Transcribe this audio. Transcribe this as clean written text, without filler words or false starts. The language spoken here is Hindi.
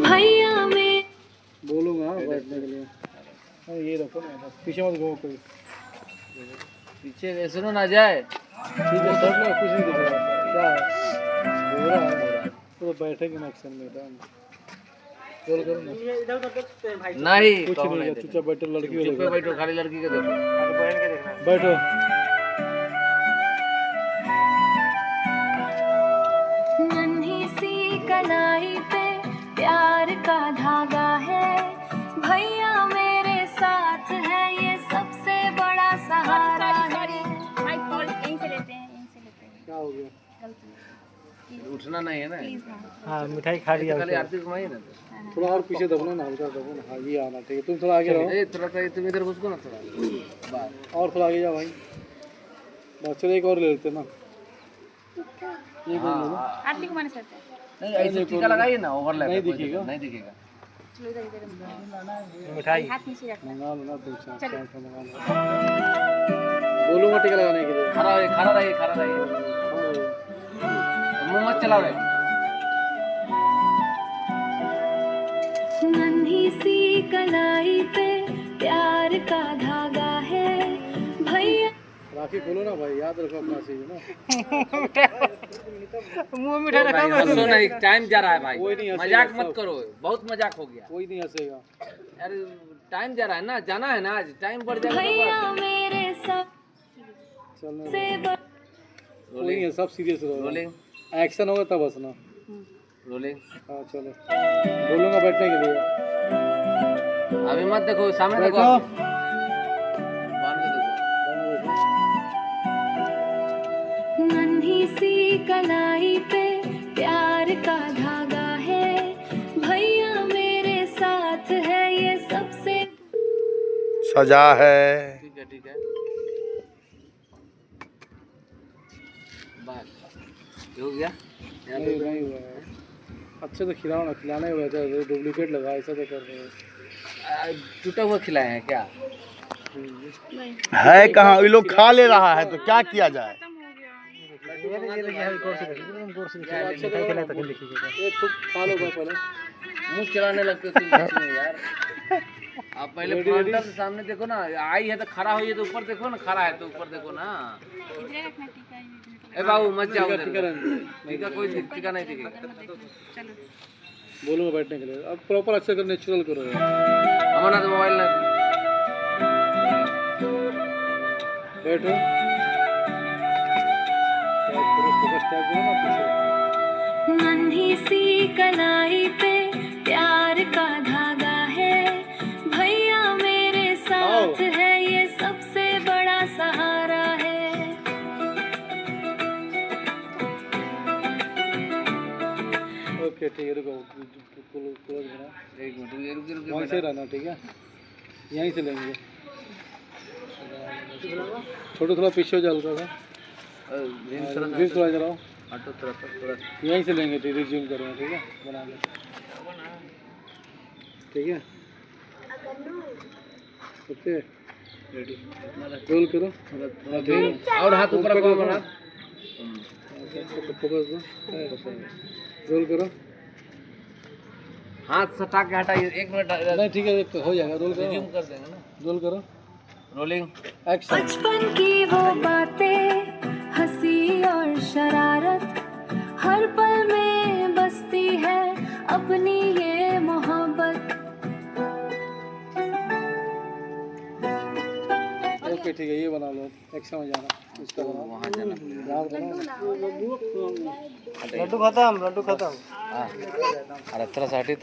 भैया में बोलूँगा बैठने के लिए। ये रखो ना, पीछे मत घूमो कोई। पीछे सुनो ना जाए। ठीक है सर, ना कुछ नहीं दिख रहा। क्या है? हो रहा है तो बैठेंगे ना एक्शन में। रोल करो ना। नहीं कुछ नहीं, चुपचाप बैठो, लड़की हो चुप बैठो, खाली लड़की के देखो। बैठो। नन्ही सी कलाई पे प्यार का धागा है, भैया मेरे साथ है, ये सबसे बड़ा सहारा है। क्या हो गया? उठना नहीं है ना। हाँ, मिठाई खा लिया। खाली आरती घुमाई ना। थोड़ा और पीछे दबो ना, हल्का दबो ना। हाँ, ये आना ठीक है। तुम थोड़ा आगे रहो। थोड़ा सा तुम इधर घुसको ना थोड़ा। बस और थोड़ा आगे जाओ भाई। बस चलो, एक और ले लेते ना। ये कौन लेना? आरती को माने सकते हैं। नहीं, ऐसे टीका लगाइए ना, ओवरलैप नहीं दिखेगा। नहीं दिखेगा। मिठाई हाथ नीचे रखना। मंगा लो ना, दो चार मंगा लो। बोलूँगा टीका लगाने के लिए। खड़ा रहिए, खड़ा रहिए, खड़ा रहिए। मुंह मत चलाओ। नन्ही सी कलाई पे प्यार का धागा है, भैया। राखी खोलो ना भाई, याद रखो अपना सही है ना। मुंह मिठा रखा। हंसो नहीं, टाइम जा रहा है भाई। कोई नहीं हंसेगा, मजाक मत करो, बहुत मजाक हो गया। कोई नहीं हंसेगा। यार टाइम जा रहा है ना, जाना है ना, आज टाइम बढ़ जाएगा। भैया मेरे साथ चलो, से कोई नहीं है, सब सीरियस रहो। रोलिंग, एक्शन होगा तब हंसना। रोलिंग। हाँ चलो, बोलूँगा बैठने के लिए। अभी मत देखो, सामने देखो। बैठो। बांध के देखो। नन्ही सी कलाई पे प्यार का धागा है, भैया मेरे साथ है, ये सबसे सजा है। ठीक है, ठीक है। बस ये हो गया। नहीं हुआ है। अच्छे से खिलाओ ना, खिलाने हुआ था डुप्लीकेट लगा, ऐसा तो कर रहे हो। टूटा हुआ खिलाए हैं क्या? है कहाँ? ये लोग खा ले रहा है तो क्या किया जाए। एक खूब खा लो भाई पहले। मुंह चलाने लगते हो तुम बीच में यार। आप पहले फ्रंटल से सामने देखो ना, आई है तो खड़ा होइए तो ऊपर देखो ना, खड़ा है तो ऊपर देखो ना। इधर रखना टीका। ए बाबू मत जाओ उधर। टीका टीका कोई टीका नहीं दिखेगा। चलो बोलूँगा बैठने के लिए। अब प्रॉपर अच्छे कर, नेचुरल करो यार। हमारा तो मोबाइल ना। बैठो। फोकस टैग करो ना पीछे। नन्ही सी कलाई पे प्यार का धागा है, भैया मेरे साथ है, ये सबसे बड़ा सहारा है। ओके ठीक है, रुको। क्लोज बना। एक मिनट रुक रुक वहीं से रहना, ठीक है? यहीं से लेंगे। छोटे थोड़ा पीछे हो जाओ, हल्का सा। रिज्यूम थोड़ा जलाओ। ऑटो थोड़ा यहीं से लेंगे, ठीक, रिज्यूम करेंगे, ठीक है? बना लो, ठीक है? Okay, ready. रोल करो। और हाथ ऊपर रखो हमारा। फोकस दो। रोल करो। हाथ सटा के हटाइए, एक मिनट। नहीं ठीक है, हो जाएगा। रोल करो। रिज्यूम कर देंगे ना। रोल करो। Rolling action. बचपन की वो बातें, हंसी और शरारत, हर पल में बसती है अपनी ये मोहब्बत। ओके ठीक है, ये बना लो। एक्शन में जाना, इसका बनाओ। वहाँ जाना। लड्डू खत्म, लड्डू खत्म। अरे 360